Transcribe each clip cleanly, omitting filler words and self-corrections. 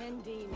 Ending.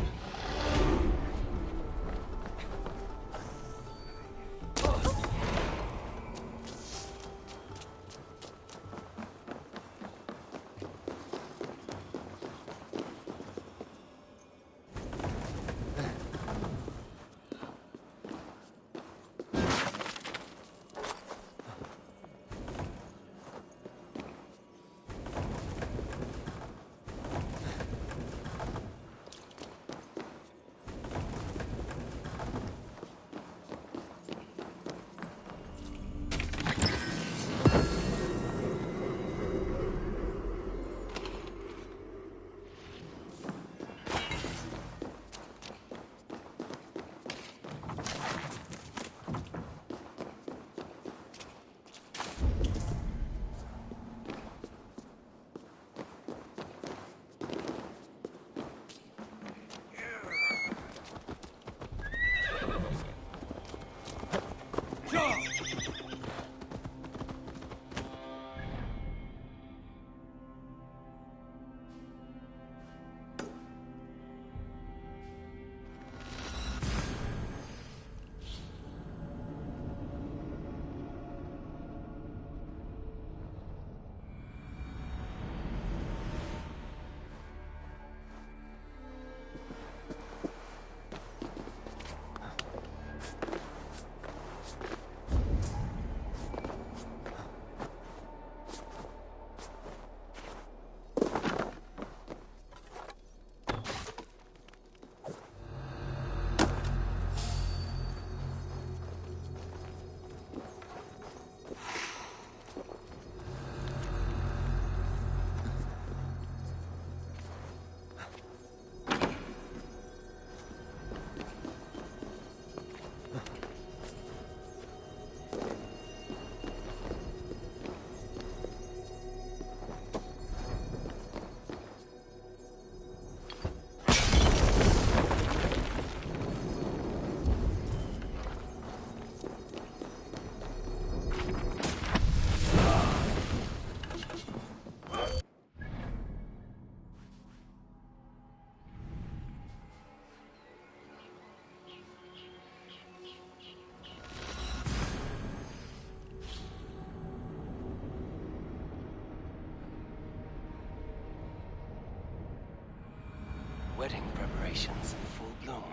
Wedding preparations in full bloom.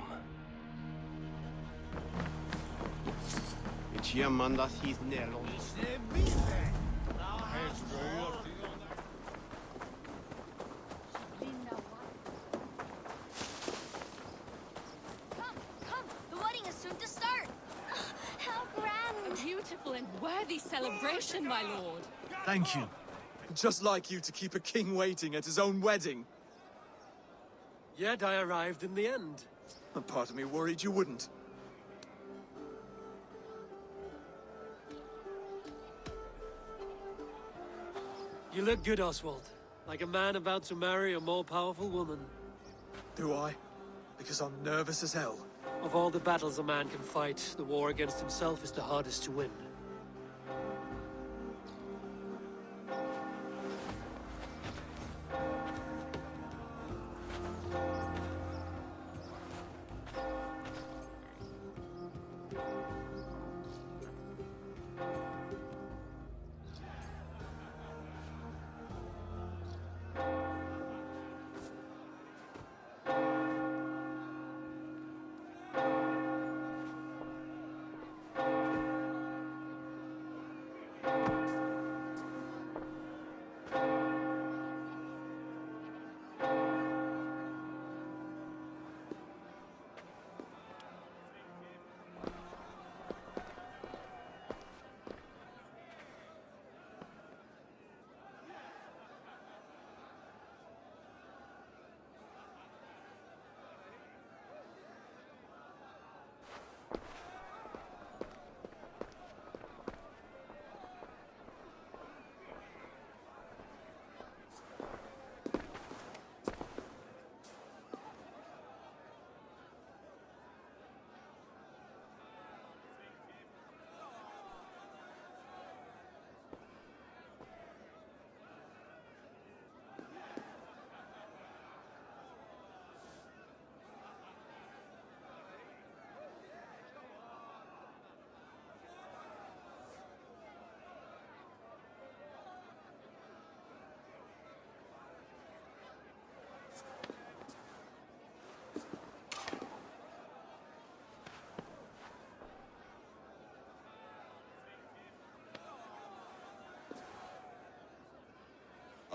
Come, the wedding is soon to start. How grand! A beautiful and worthy celebration, my lord. Thank you. Just like you to keep a king waiting at his own wedding. Yet I arrived in the end. A part of me worried you wouldn't. You look good, Oswald. Like a man about to marry a more powerful woman. Do I? Because I'm nervous as hell. Of all the battles a man can fight, the war against himself is the hardest to win.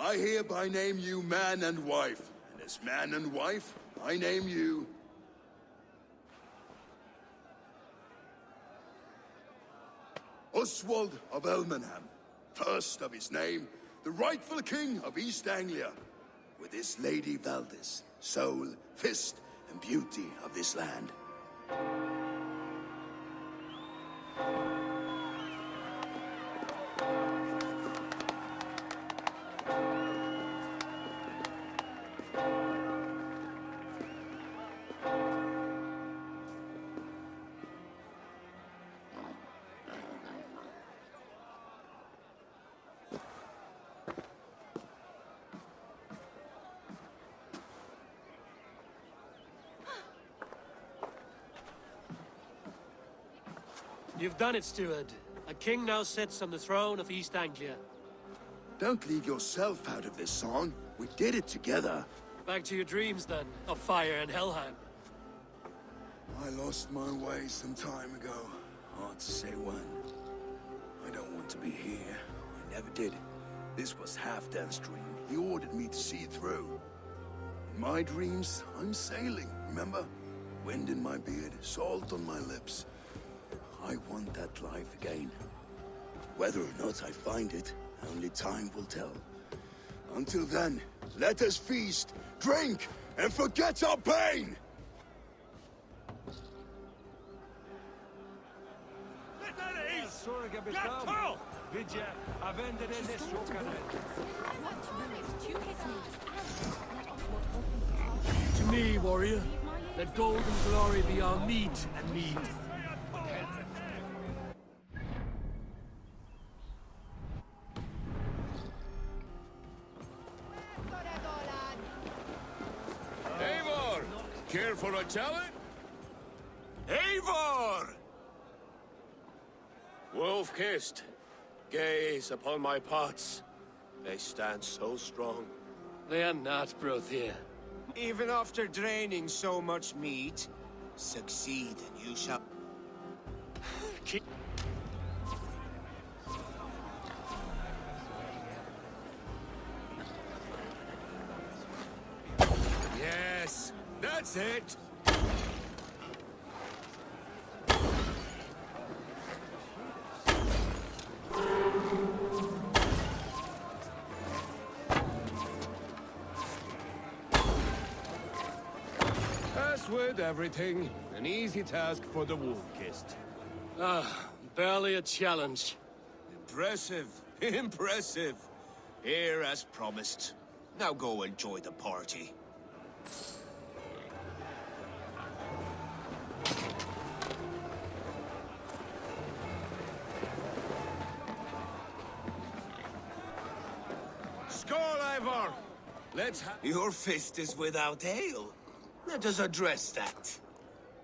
I hereby name you man and wife. And as man and wife, I name you... Oswald of Elmenham, first of his name, the rightful king of East Anglia, with his Lady Valdis, soul, fist, and beauty of this land. You've done it, steward. A king now sits on the throne of East Anglia. Don't leave yourself out of this song. We did it together. Back to your dreams, then, of fire and Helheim. I lost my way some time ago. Hard to say when. I don't want to be here. I never did. This was Halfdan's dream. He ordered me to see it through. In my dreams, I'm sailing, remember? Wind in my beard, salt on my lips. I want that life again. Whether or not I find it, only time will tell. Until then, let us feast, drink, and forget our pain! To me, warrior, let gold and glory be our meat and mead. Eivor! Care for a challenge? Eivor! Wolf-kissed, gaze upon my pots. They stand so strong. They are not, Brothier. Even after draining so much meat, succeed and you shall... Yes, that's it! As with everything, an easy task for the wolf-kissed. Barely a challenge. Impressive, impressive. Here as promised. Now go enjoy the party. Skål, Eivor! Let's have... Your fist is without ale. Let us address that.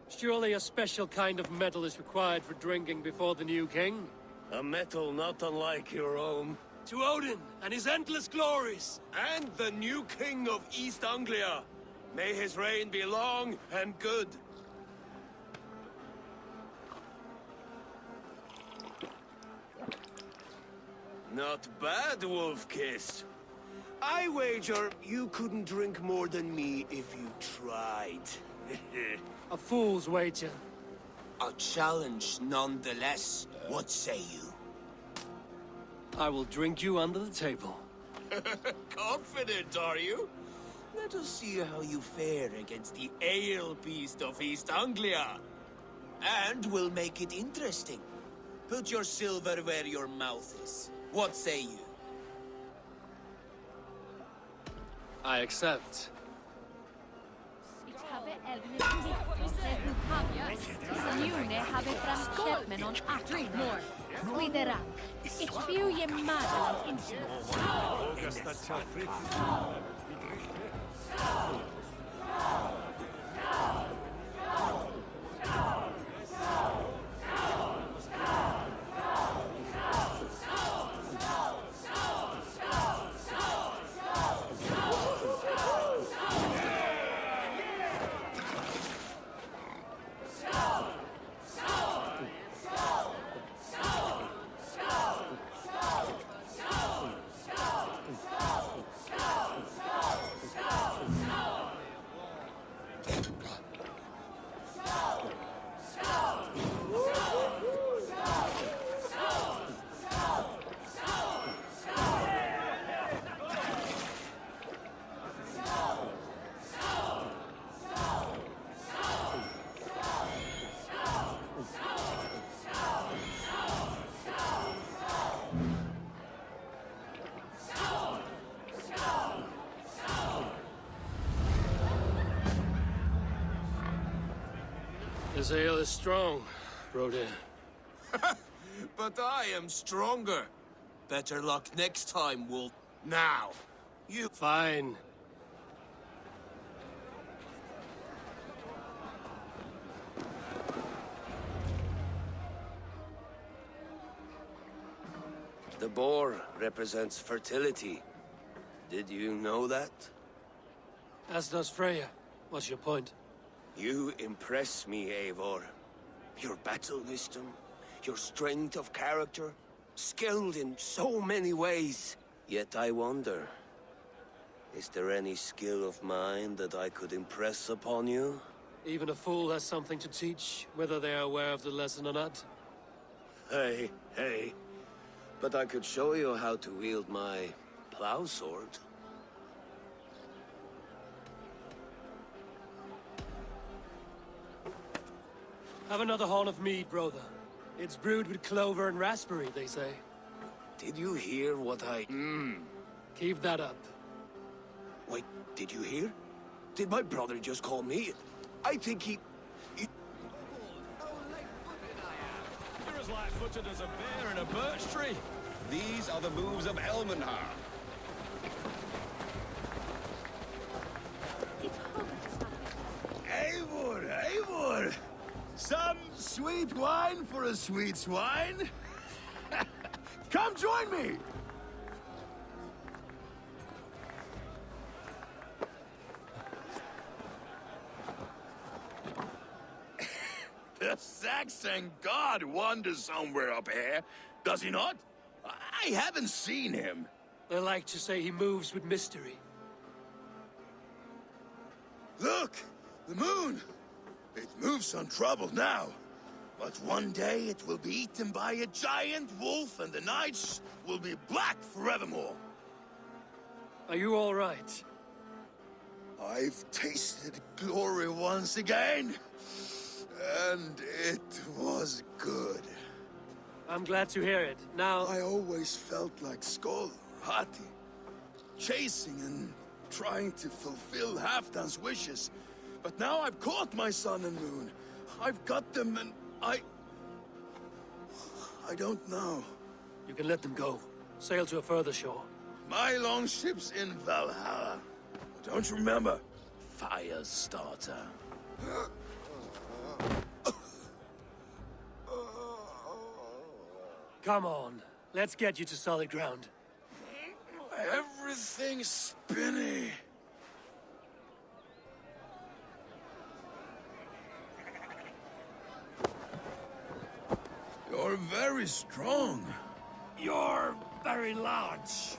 Surely a special kind of metal is required for drinking before the new king? A metal not unlike your own. To Odin and his endless glories! And the new king of East Anglia. May his reign be long and good. Not bad, Wolf-Kiss. I wager you couldn't drink more than me if you tried. A fool's wager. A challenge nonetheless. What say you? I will drink you under the table. Confident, are you? Let us see how you fare against the ale beast of East Anglia. And we'll make it interesting. Put your silver where your mouth is. What say you? I accept. Ich habe June habe fram med någon more. Squiderak. Ich view je madel. This ale is strong, Rodin. But I am stronger. Better luck next time, Wolf. Now, you... Fine. The boar represents fertility. Did you know that? As does Freya. What's your point? You impress me, Eivor. Your battle wisdom, your strength of character, skilled in so many ways. Yet I wonder, is there any skill of mine that I could impress upon you? Even a fool has something to teach, whether they are aware of the lesson or not. Hey, hey. But I could show you how to wield my plow sword. Have another horn of mead, brother. It's brewed with clover and raspberry, they say. Did you hear what I... Keep that up. Wait, did you hear? Did my brother just call me? I think he... You're as light-footed as a bear in a birch tree. These are the moves of Elmenhar. Eivor, Eivor! Some sweet wine for a sweet swine? Come join me! The Saxon god wanders somewhere up here, does he not? I haven't seen him. They like to say he moves with mystery. Look! The moon! It moves untroubled now. But one day it will be eaten by a giant wolf and the nights will be black forevermore. Are you all right? I've tasted glory once again. And it was good. I'm glad to hear it. Now... I always felt like Skoll, Hati, chasing and trying to fulfill Halfdan's wishes. But now I've caught my sun and moon. I've got them and I don't know. You can let them go. Sail to a further shore. My longship's in Valhalla. Don't you remember? Firestarter. Come on. Let's get you to solid ground. Everything's spinny. You're very strong. You're very large.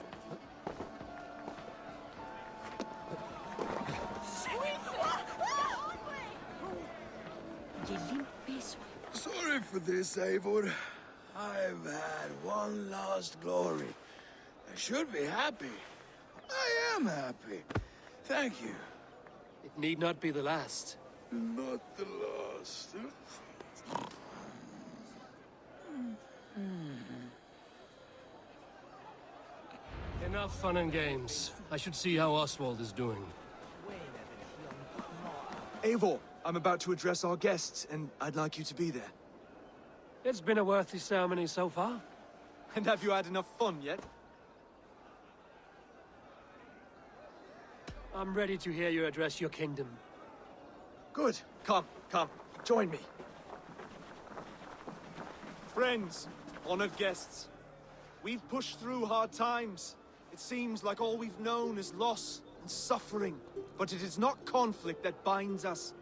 Sorry for this, Eivor. I've had one last glory. I should be happy. I am happy. Thank you. It need not be the last. Not the last. Enough fun and games. I should see how Oswald is doing. Eivor, I'm about to address our guests, and I'd like you to be there. It's been a worthy ceremony so far. And have you had enough fun yet? I'm ready to hear you address your kingdom. Good. Come, join me. Friends, honored guests, we've pushed through hard times. It seems like all we've known is loss and suffering. But it is not conflict that binds us.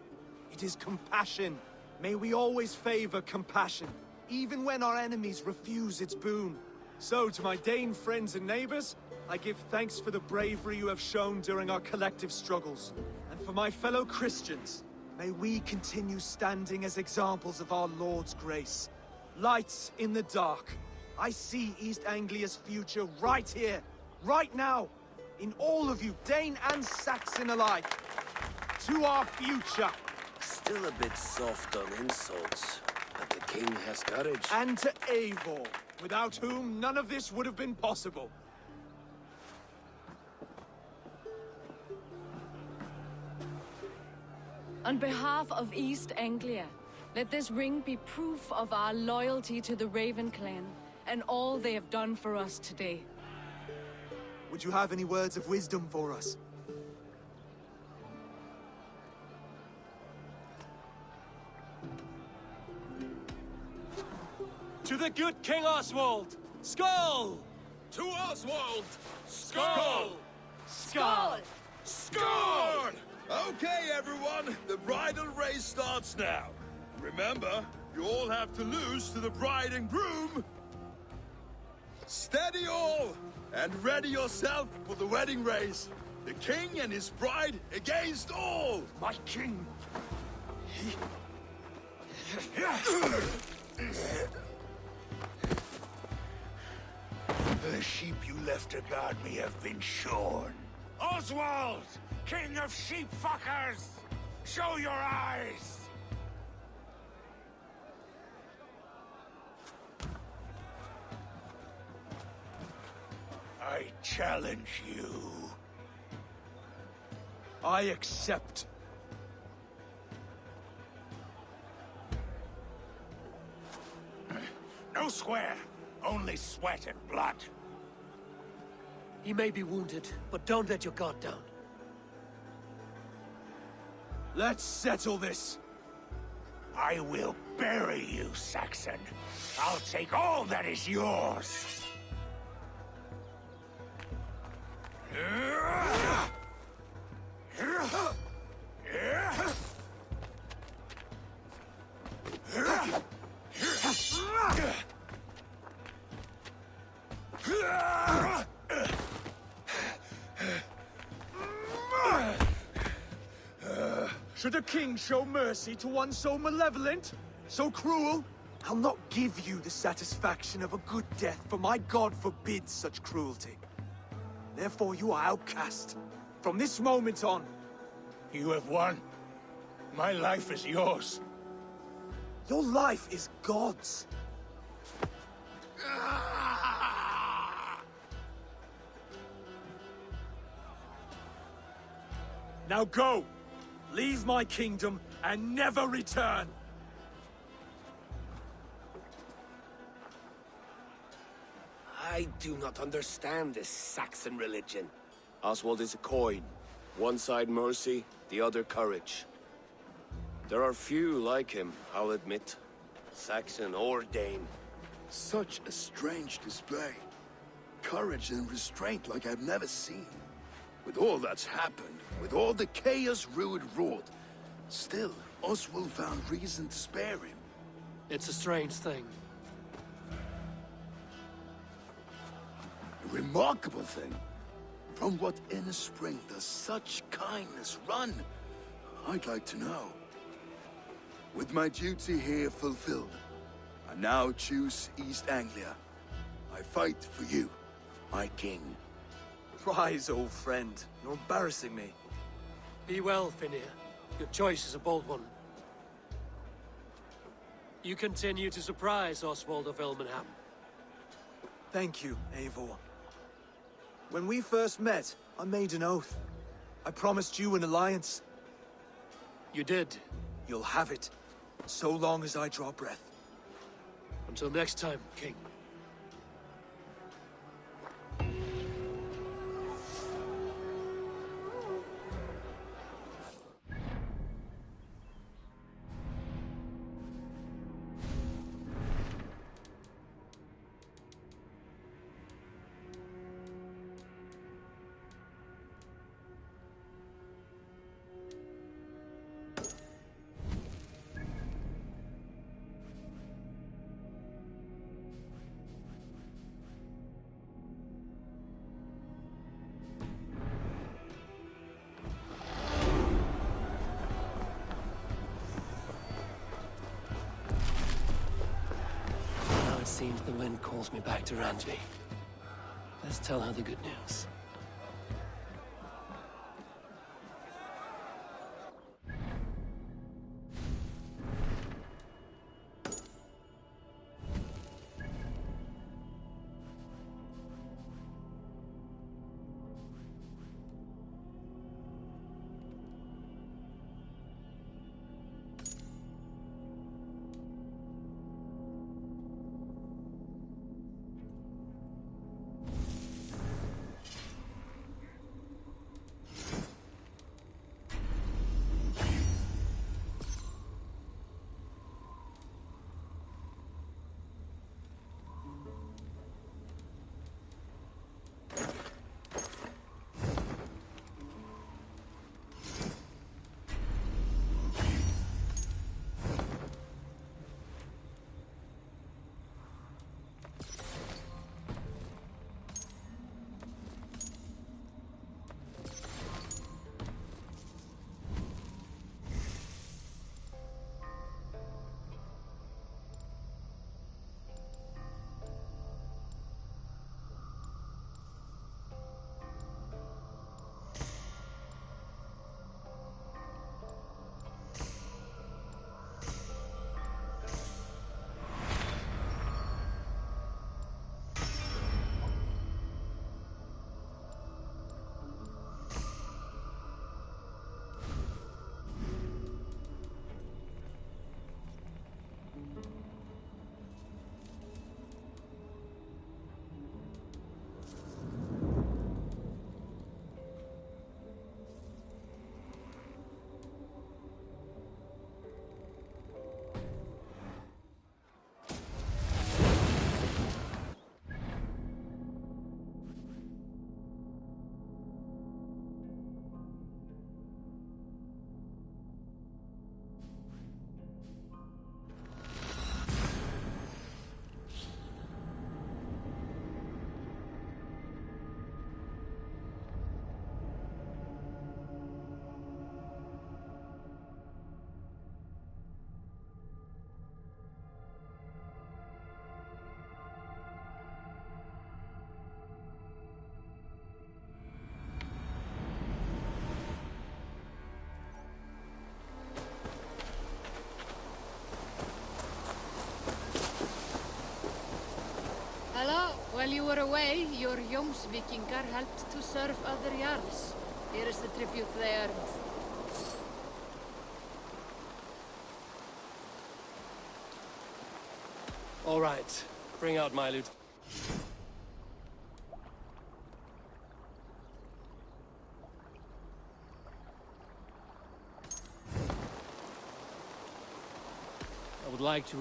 It is compassion. May we always favor compassion, even when our enemies refuse its boon. So, to my Dane friends and neighbors, I give thanks for the bravery you have shown during our collective struggles. And for my fellow Christians, may we continue standing as examples of our Lord's grace. Lights in the dark. I see East Anglia's future right here, right now, in all of you, Dane and Saxon alike. To our future. Still a bit soft on insults, but the king has courage. And to Eivor, without whom none of this would have been possible. On behalf of East Anglia, Let this ring be proof of our loyalty to the Raven clan, and all they have done for us today. Would you have any words of wisdom for us? To the good King Oswald! Skull! To Oswald! Skull! Skull! Score! Okay, everyone, the bridal race starts now. Remember, you all have to lose to the bride and groom. Steady all, and ready yourself for the wedding race. The king and his bride against all. My king! The sheep you left to guard me have been shorn. Oswald! King of sheep fuckers! Show your eyes! I challenge you. I accept. No square, only sweat and blood. He may be wounded, but don't let your guard down. Let's settle this. I will bury you, Saxon. I'll take all that is yours. Should a king show mercy to one so malevolent? So cruel? I'll not give you the satisfaction of a good death, for my god forbids such cruelty. Therefore you are outcast. From this moment on. You have won. My life is yours. Your life is God's. Now go! Leave my kingdom and never return! I do not understand this Saxon religion. Oswald is a coin. One side mercy, the other courage. There are few like him, I'll admit. Saxon or Dane. Such a strange display. Courage and restraint like I've never seen. With all that's happened, with all the chaos Rued wrought, still, Oswald found reason to spare him. It's a strange thing. A remarkable thing. From what inner spring does such kindness run? I'd like to know. With my duty here fulfilled, I now choose East Anglia. I fight for you, my king. Rise, old friend. You're embarrassing me. Be well, Finir. Your choice is a bold one. You continue to surprise Oswald of Elmenham. Thank you, Eivor. When we first met, I made an oath. I promised you an alliance. You did. You'll have it, so long as I draw breath. Until next time, King. Seems the wind calls me back to Randby. Let's tell her the good news. While you were away, your Jómsvikingar helped to serve other Jarls. Here is the tribute they earned. All right. Bring out my loot. I would like to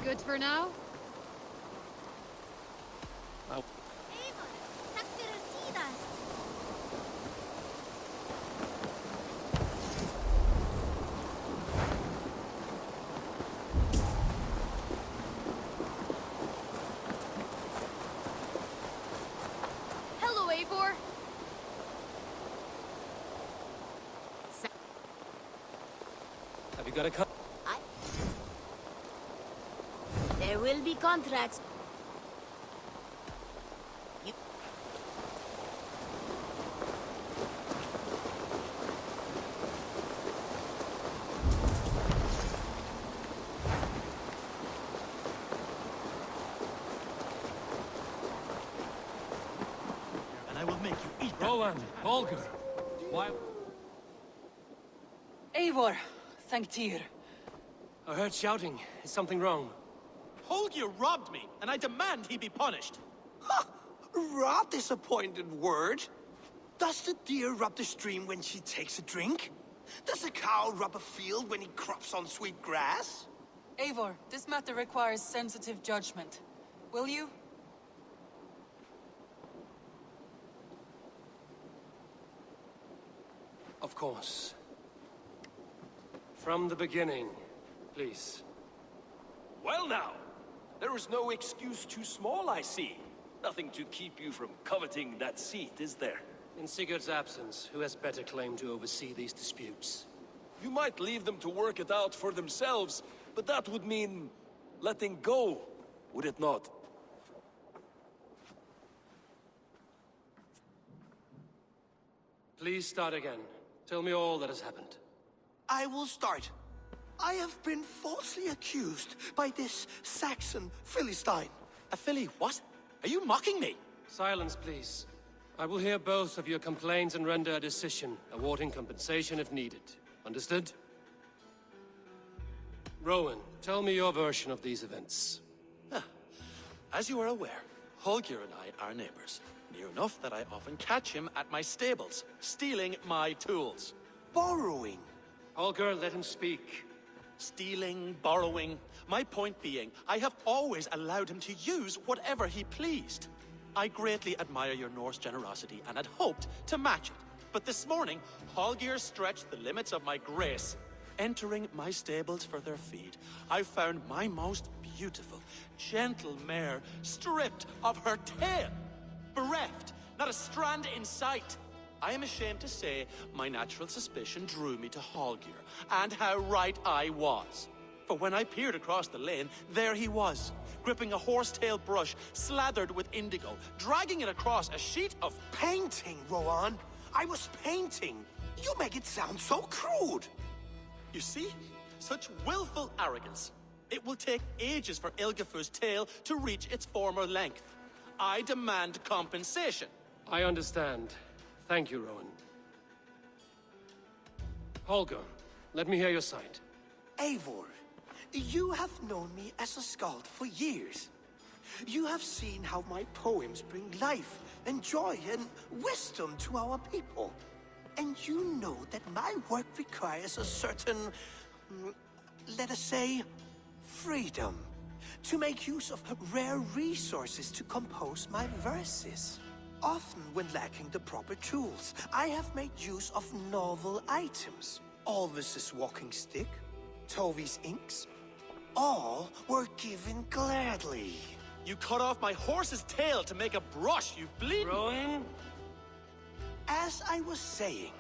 Good for now? Hello, Eivor. Have you got a cut? There will be contracts. And I will make you eat that. Rowan, Holger. Why? Eivor, thank Tyr. I heard shouting. Is something wrong? Holger robbed me, and I demand he be punished. Rather disappointed word. Does the deer rub the stream when she takes a drink? Does a cow rub a field when he crops on sweet grass? Eivor, this matter requires sensitive judgment. Will you? Of course. From the beginning, please. Well now, there is no excuse too small, I see. Nothing to keep you from coveting that seat, is there? In Sigurd's absence, who has better claim to oversee these disputes? You might leave them to work it out for themselves, but that would mean letting go, would it not? Please start again. Tell me all that has happened. I will start. I have been falsely accused by this Saxon Philistine. A Philly what? Are you mocking me? Silence, please. I will hear both of your complaints and render a decision, awarding compensation if needed. Understood? Rowan, tell me your version of these events. As you are aware, Holger and I are neighbors. Near enough that I often catch him at my stables, stealing my tools. Borrowing. Holger, let him speak. Stealing, borrowing. My point being, I have always allowed him to use whatever he pleased. I greatly admire your Norse generosity and had hoped to match it. But this morning, Holger stretched the limits of my grace. Entering my stables for their feed, I found my most beautiful, gentle mare stripped of her tail. Bereft, not a strand in sight. I am ashamed to say my natural suspicion drew me to Holger, and how right I was. For when I peered across the lane, there he was, gripping a horsetail brush slathered with indigo, dragging it across a sheet of Painting, Rowan. I was painting. You make it sound so crude. You see? Such willful arrogance. It will take ages for Ilgafur's tail to reach its former length. I demand compensation. I understand. Thank you, Rowan. Holger, let me hear your side. Eivor, you have known me as a skald for years. You have seen how my poems bring life and joy and wisdom to our people. And you know that my work requires a certain, let us say, freedom to make use of rare resources to compose my verses. Often when lacking the proper tools, I have made use of novel items. Alvis's walking stick, Tovy's inks, all were given gladly. You cut off my horse's tail to make a brush, you bleed. Rowan? As I was saying,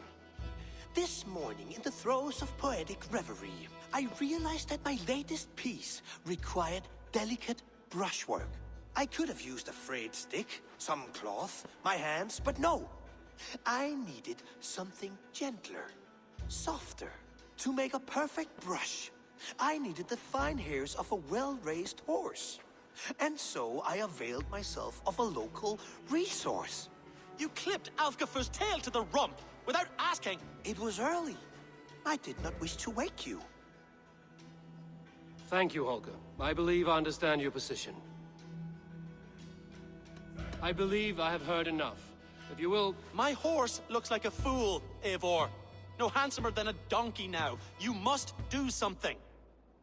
this morning in the throes of poetic reverie, I realized that my latest piece required delicate brushwork. I could have used a frayed stick, some cloth, my hands, but no. I needed something gentler, softer. To make a perfect brush, I needed the fine hairs of a well-raised horse. And so I availed myself of a local resource. You clipped Alfgafer's tail to the rump without asking. It was early. I did not wish to wake you. Thank you, Holger. I believe I understand your position. I believe I have heard enough. If you will... My horse looks like a fool, Eivor. No handsomer than a donkey now. You must do something.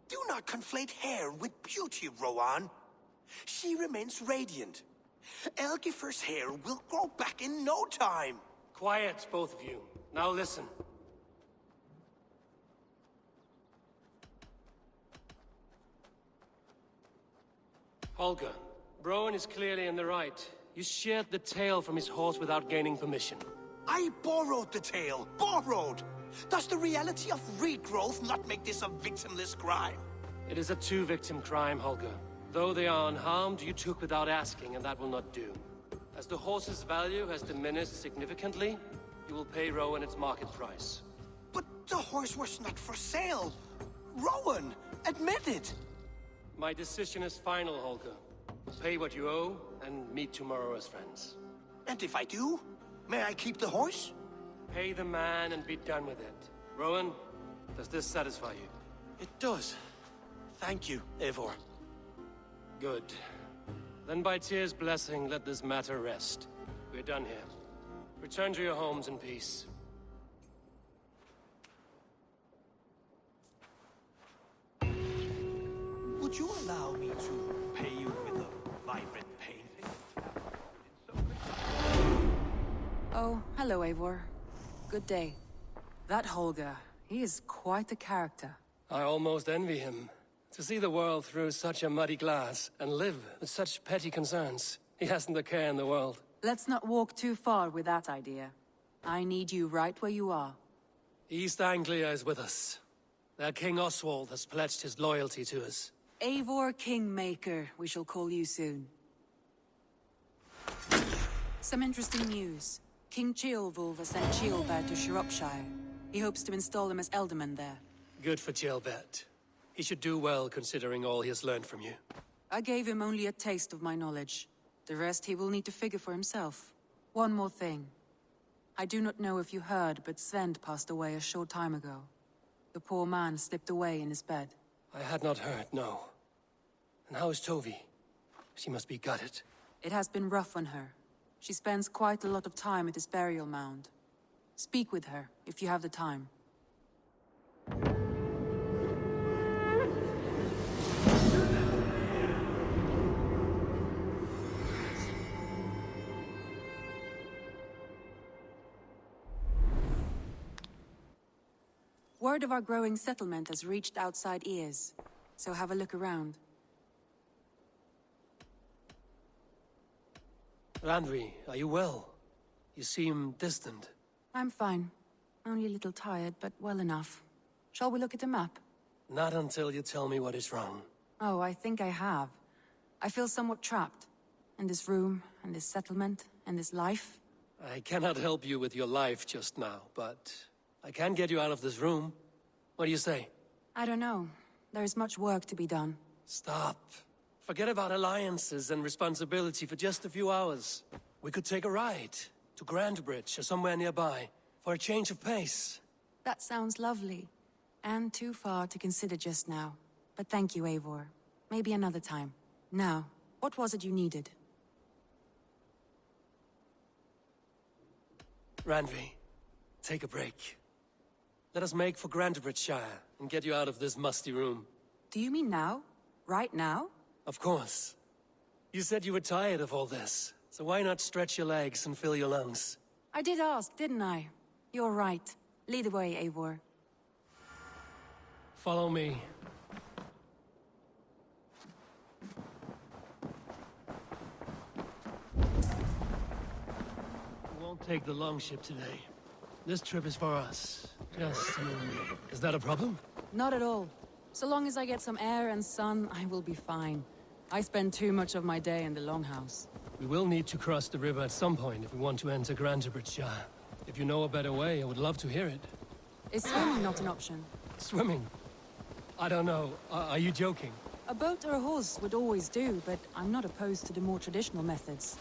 Do not conflate hair with beauty, Rowan. She remains radiant. Algifer's hair will grow back in no time. Quiet, both of you. Now listen. Holger, Rowan is clearly in the right. You sheared the tail from his horse without gaining permission. I borrowed the tail. Borrowed! Does the reality of regrowth not make this a victimless crime? It is a two-victim crime, Holger. Though they are unharmed, you took without asking, and that will not do. As the horse's value has diminished significantly, you will pay Rowan its market price. But the horse was not for sale. Rowan, admit it. My decision is final, Holger. Pay what you owe, and meet tomorrow as friends. And if I do, may I keep the horse? Pay the man and be done with it. Rowan, does this satisfy you? It does. Thank you, Eivor. Good. Then by Tyr's blessing, let this matter rest. We're done here. Return to your homes in peace. Would you allow me to pay you with a vibrant painting? Oh, hello, Eivor. Good day. That Holger, he is quite a character. I almost envy him. To see the world through such a muddy glass, and live with such petty concerns. He hasn't a care in the world. Let's not walk too far with that idea. I need you right where you are. East Anglia is with us. Their King Oswald has pledged his loyalty to us. Eivor Kingmaker, we shall call you soon. Some interesting news. King Ceolwulf has sent Ceolbert to Shropshire. He hopes to install him as Ealdorman there. Good for Ceolbert. He should do well, considering all he has learned from you. I gave him only a taste of my knowledge. The rest he will need to figure for himself. One more thing. I do not know if you heard, but Svend passed away a short time ago. The poor man slipped away in his bed. I had not heard, no. And how is Tovy? She must be gutted. It has been rough on her. She spends quite a lot of time at his burial mound. Speak with her, if you have the time. Word of our growing settlement has reached outside ears, so have a look around. Randvi, are you well? You seem distant. I'm fine. Only a little tired, but well enough. Shall we look at the map? Not until you tell me what is wrong. Oh, I think I have. I feel somewhat trapped. In this room, and this settlement, and this life. I cannot help you with your life just now, but I can get you out of this room. What do you say? I don't know. There is much work to be done. Stop. Forget about alliances and responsibility for just a few hours. We could take a ride to Grandbridge or somewhere nearby for a change of pace. That sounds lovely. And too far to consider just now. But thank you, Eivor. Maybe another time. Now, what was it you needed? Randvi, take a break. Let us make for Grandbridgeshire and get you out of this musty room. Do you mean now? Right now? Of course. You said you were tired of all this, So why not stretch your legs and fill your lungs? I did ask, didn't I? You're right. Lead the way, Eivor. Follow me. We won't take the longship today. This trip is for us. Just you and me. Is that a problem? Not at all. So long as I get some air and sun, I will be fine. I spend too much of my day in the Longhouse. We will need to cross the river at some point if we want to enter Grantebridgeshire. If you know a better way, I would love to hear it. Is swimming not an option? Swimming? I don't know. Are you joking? A boat or a horse would always do, but I'm not opposed to the more traditional methods.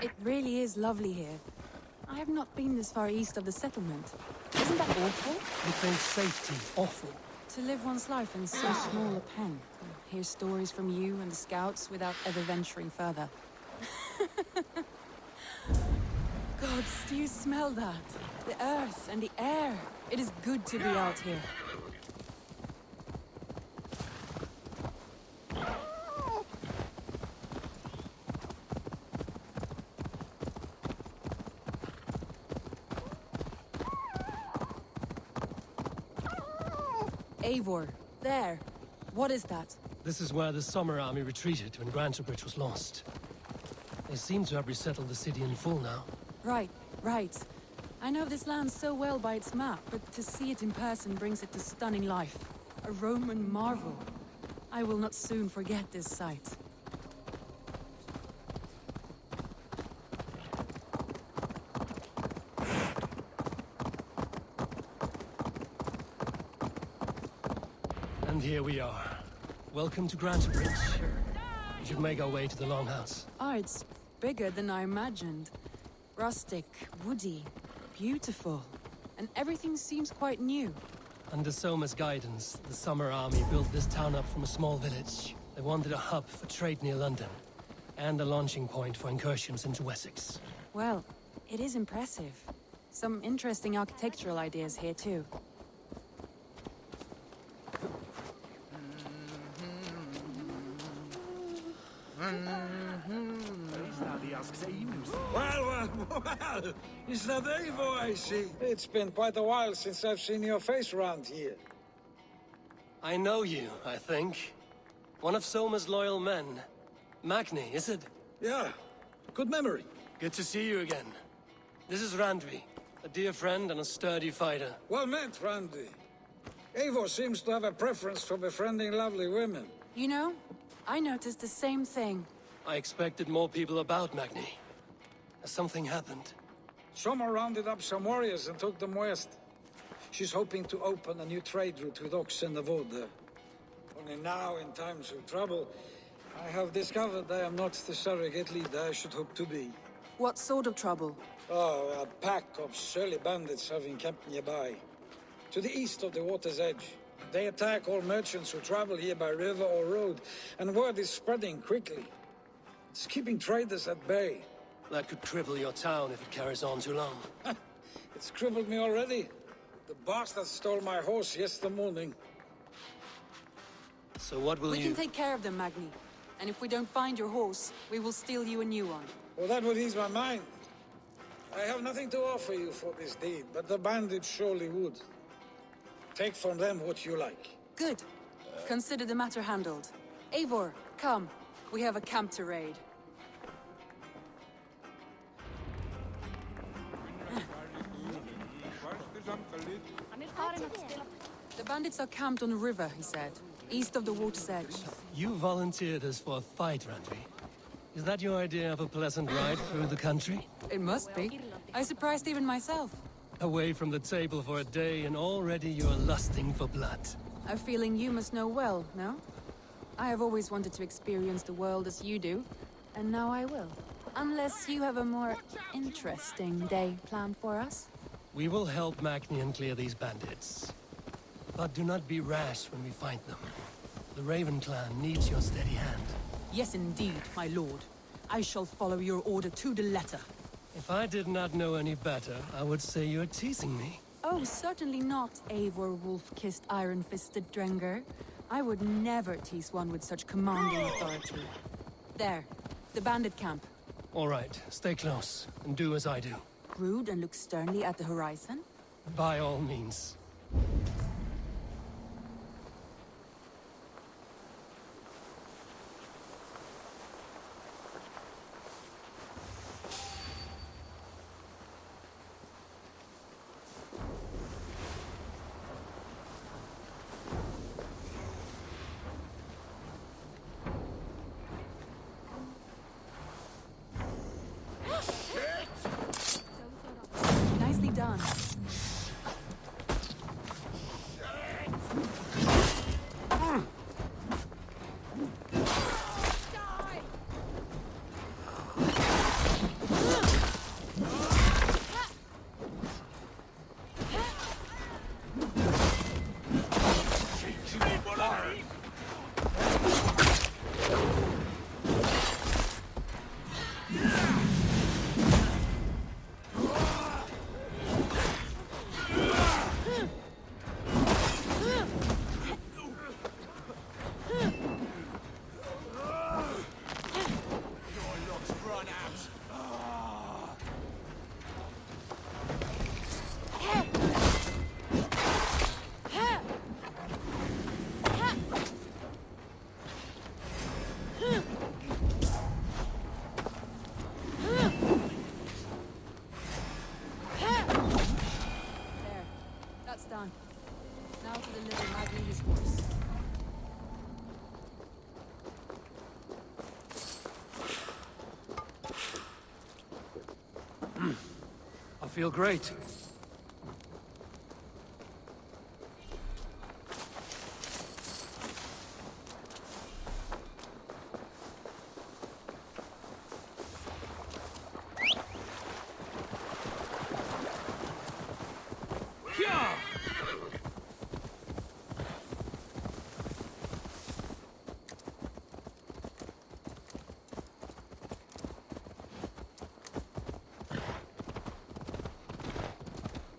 It really is lovely here. I have not been this far east of the settlement. Isn't that awful? You think safety awful? To live one's life in so small a pen. Hear stories from you and the scouts without ever venturing further. Gods, do you smell that? The earth and the air. It is good to be out here. Eivor, there. What is that? This is where the Summer Army retreated when Grantebridge was lost. They seem to have resettled the city in full now. Right, right. I know this land so well by its map, but to see it in person brings it to stunning life. A Roman marvel. I will not soon forget this sight. And here we are. Welcome to Grantebridge. We should make our way to the Longhouse. Oh, it's bigger than I imagined. Rustic, woody, beautiful. And everything seems quite new. Under Soma's guidance, the Summer Army built this town up from a small village. They wanted a hub for trade near London, and a launching point for incursions into Wessex. Well, it is impressive. Some interesting architectural ideas here, too. Well, is that Eivor I see? It's been quite a while since I've seen your face around here. I know you, I think. One of Soma's loyal men. Magni, is it? Yeah, good memory. Good to see you again. This is Randvi, a dear friend and a sturdy fighter. Well met, Randy. Eivor seems to have a preference for befriending lovely women. You know, I noticed the same thing. I expected more people about Magni. Has something happened? Soma rounded up some warriors and took them west. She's hoping to open a new trade route with oxen of wood there. Only now, in times of trouble, I have discovered I am not the surrogate leader I should hope to be. What sort of trouble? Oh, a pack of surly bandits have encamped nearby. To the east of the water's edge. They attack all merchants who travel here by river or road, and word is spreading quickly. It's keeping traders at bay. That could cripple your town if it carries on too long. It's crippled me already. The bastard stole my horse yesterday morning. So what will We can take care of them, Magni. And if we don't find your horse, we will steal you a new one. Well, that would ease my mind. I have nothing to offer you for this deed, but the bandits surely would. Take from them what you like. Good. Consider the matter handled. Eivor, come. We have a camp to raid. The bandits are camped on the river, he said. East of the water's edge. You volunteered us for a fight, Randvi. Is that your idea of a pleasant ride through the country? It must be. I surprised even myself. Away from the table for a day and already you're lusting for blood. A feeling you must know well, no? I have always wanted to experience the world as you do, and now I will. Unless you have a more interesting day planned for us? We will help Magnian clear these bandits. But do not be rash when we find them. The Raven clan needs your steady hand. Yes, indeed, my lord. I shall follow your order to the letter. If I did not know any better, I would say you're teasing me. Oh, certainly not, Eivor wolf-kissed iron-fisted Drenger. I would never tease one with such commanding authority. There, the bandit camp. All right, stay close, and do as I do. Brood and look sternly at the horizon? By all means. Nicely done. Done. Now to deliver Magnus' horse. I feel great.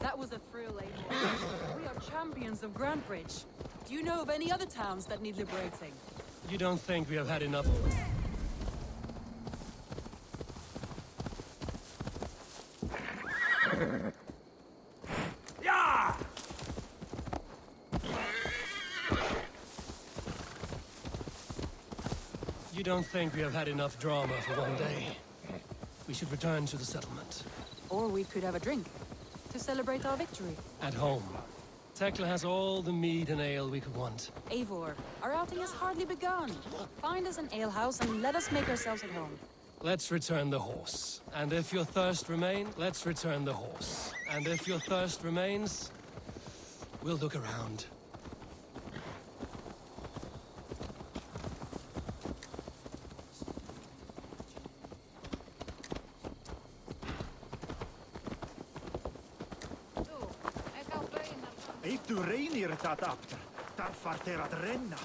That was a thrill, Eivor. We are champions of Grantbridge. Do you know of any other towns that need liberating? You don't think we have had enough? You don't think we have had enough drama for one day? We should return to the settlement. Or we could have a drink, to celebrate our victory. At home. Tekla has all the mead and ale we could want. Eivor, our outing has hardly begun. Find us an alehouse and let us make ourselves at home. Let's return the horse. And if your thirst remains, let's return the horse. And if your thirst remains, we'll look around. Eet du reinir dat apter, daar fart er at renna.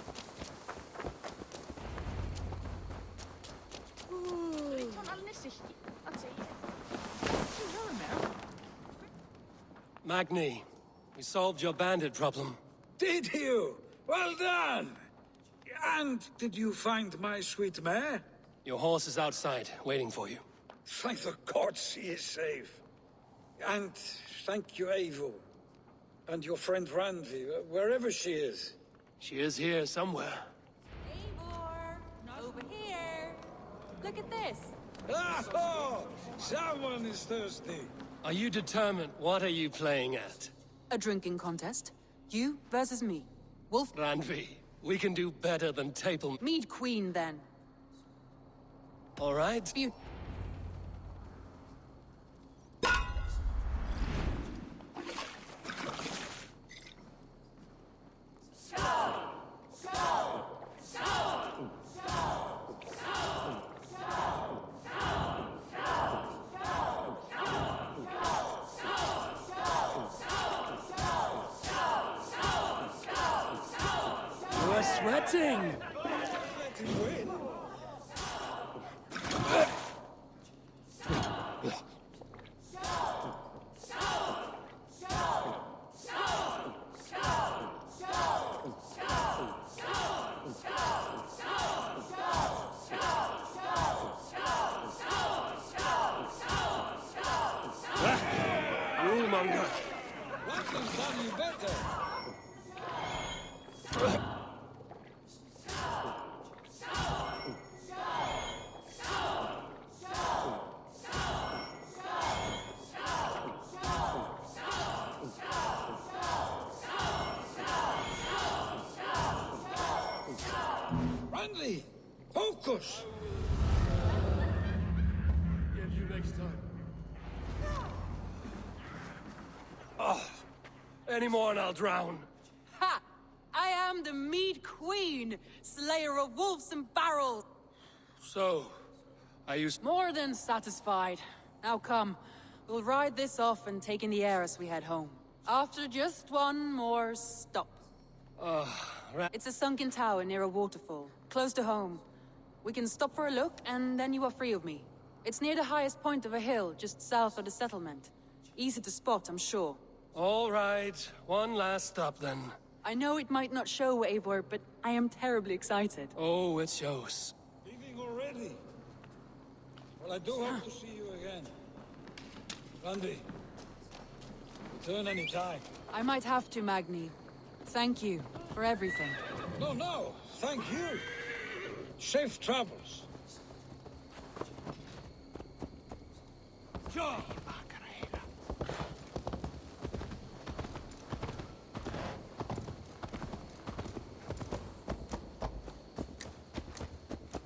Magni, we solved your bandit problem. Did you? Well done! And did you find my sweet mare? Your horse is outside, waiting for you. Thank the gods he is safe. And thank you, Eivor. And your friend Randvi, wherever she is. She is here somewhere. Eivor! Over here! Look at this! Oh! Someone is thirsty. Are you determined? What are you playing at? A drinking contest. You versus me. Wolf... Randvi, we can do better than table... Mead Queen, then. All right? We're sweating! Rule-monger! What can done you better? Randy, focus! Get you next time. Oh, any more and I'll drown. Ha! I am the Mead Queen, slayer of wolves and barrels. So, I used... More than satisfied. Now come, we'll ride this off and take in the air as we head home. After just one more stop. It's a sunken tower near a waterfall, close to home. We can stop for a look, and then you are free of me. It's near the highest point of a hill, just south of the settlement. Easy to spot, I'm sure. All right, one last stop then. I know it might not show, Eivor, but I am terribly excited. Oh, it shows. Leaving already? Well, I do hope to see you again. Randy, return any time. I might have to, Magni. Thank you for everything. No, thank you. Safe travels. John!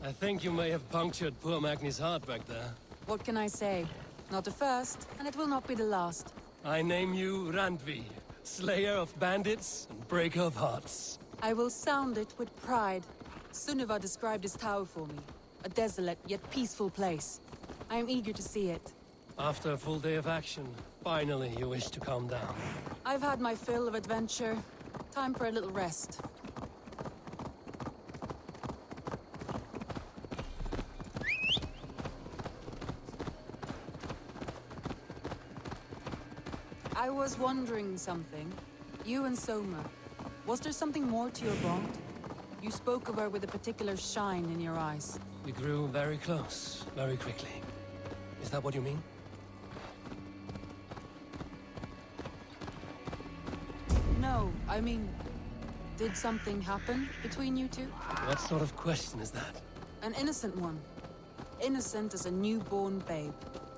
I think you may have punctured poor Magni's heart back there. What can I say? Not the first, and it will not be the last. I name you Randvi, slayer of bandits and breaker of hearts. I will sound it with pride. Sunniva described this tower for me. A desolate yet peaceful place. I am eager to see it. After a full day of action, finally you wish to calm down. I've had my fill of adventure. Time for a little rest. I was wondering something. You and Soma. Was there something more to your bond? You spoke of her with a particular shine in your eyes. We grew very close, very quickly. Is that what you mean? No, I mean... Did something happen between you two? What sort of question is that? An innocent one. Innocent as a newborn babe.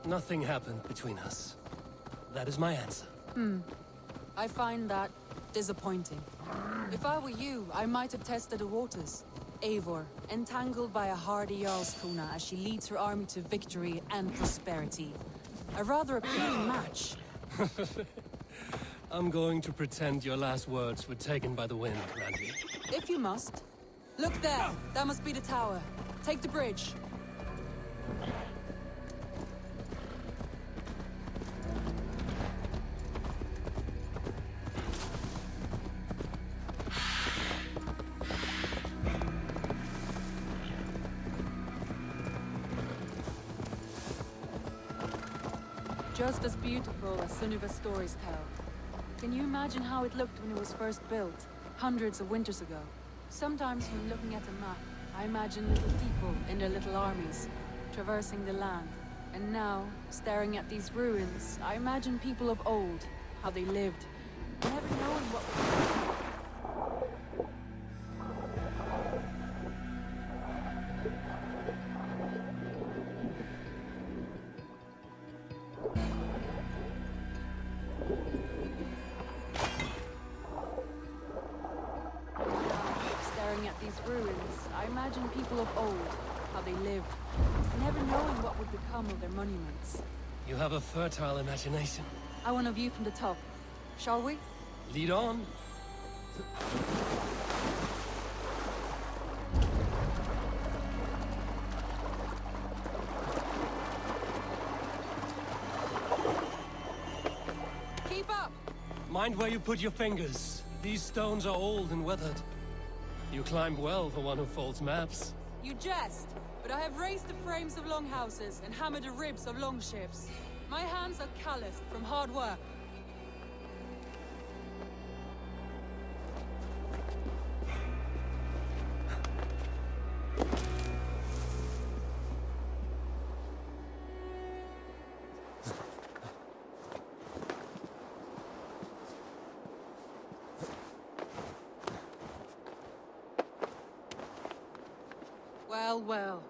Nothing happened between us. That is my answer. I find that disappointing. If I were you, I might have tested the waters. Eivor, entangled by a hardy Jarlskona as she leads her army to victory and prosperity. A rather appealing match. I'm going to pretend your last words were taken by the wind, Randy. If you must. Look there! That must be the tower. Take the bridge. Just as beautiful as Sunniva's stories tell. Can you imagine how it looked when it was first built, hundreds of winters ago? Sometimes when looking at a map, I imagine little people in their little armies, traversing the land. And now, staring at these ruins, I imagine people of old, how they lived, never knowing what was... ruins, I imagine people of old, how they lived, never knowing what would become of their monuments. You have a fertile imagination. I want a view from the top. Shall we? Lead on. Keep up! Mind where you put your fingers. These stones are old and weathered. You climbed well for one who folds maps. You jest, but I have raised the frames of longhouses and hammered the ribs of longships. My hands are calloused from hard work. Well, well.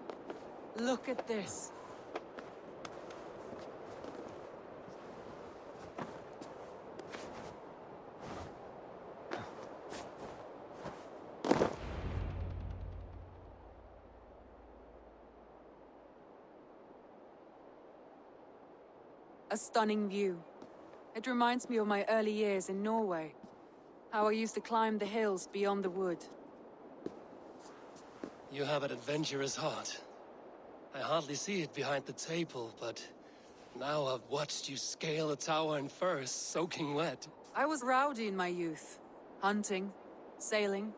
Look at this. A stunning view. It reminds me of my early years in Norway. How I used to climb the hills beyond the wood. You have an adventurous heart. I hardly see it behind the table, but now I've watched you scale a tower in furs, soaking wet. I was rowdy in my youth. Hunting, sailing.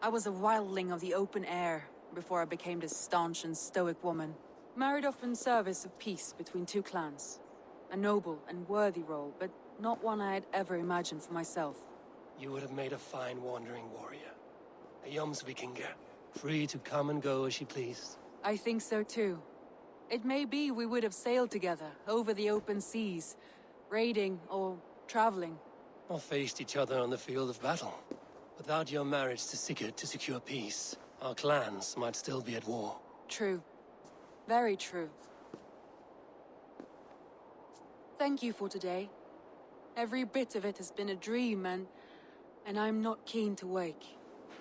I was a wildling of the open air before I became this staunch and stoic woman. Married off in service of peace between two clans. A noble and worthy role, but not one I had ever imagined for myself. You would have made a fine wandering warrior. A Jomsvikinger, free to come and go as she pleased. I think so too. It may be we would have sailed together, over the open seas, raiding or traveling. Or faced each other on the field of battle. Without your marriage to Sigurd to secure peace, our clans might still be at war. True. Very true. Thank you for today. Every bit of it has been a dream, and I'm not keen to wake.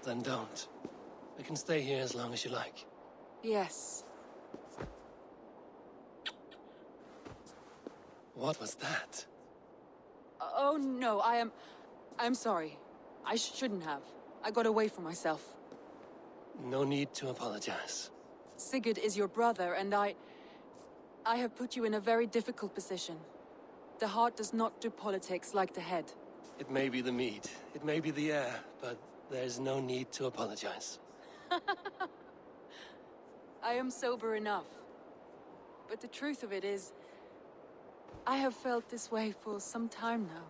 Then don't. We can stay here as long as you like. Yes. What was that? Oh no, I'm sorry. I shouldn't have. I got away from myself. No need to apologize. Sigurd is your brother, and I have put you in a very difficult position. The heart does not do politics like the head. It may be the meat, it may be the air, but there's no need to apologize. I am sober enough. But the truth of it is, I have felt this way for some time now.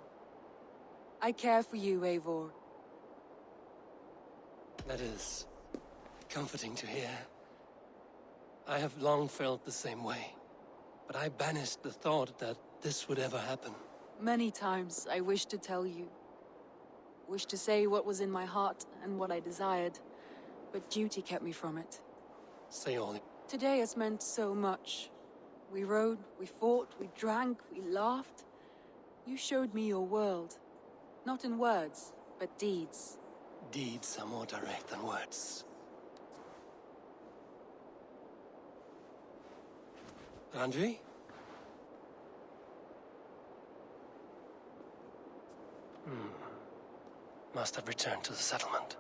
I care for you, Eivor. That is comforting to hear. I have long felt the same way, but I banished the thought that this would ever happen. Many times I wished to tell you. Wished to say what was in my heart and what I desired, but duty kept me from it. Say all. Today has meant so much. We rode, we fought, we drank, we laughed. You showed me your world. Not in words, but deeds. Deeds are more direct than words. Andri? Must have returned to the settlement.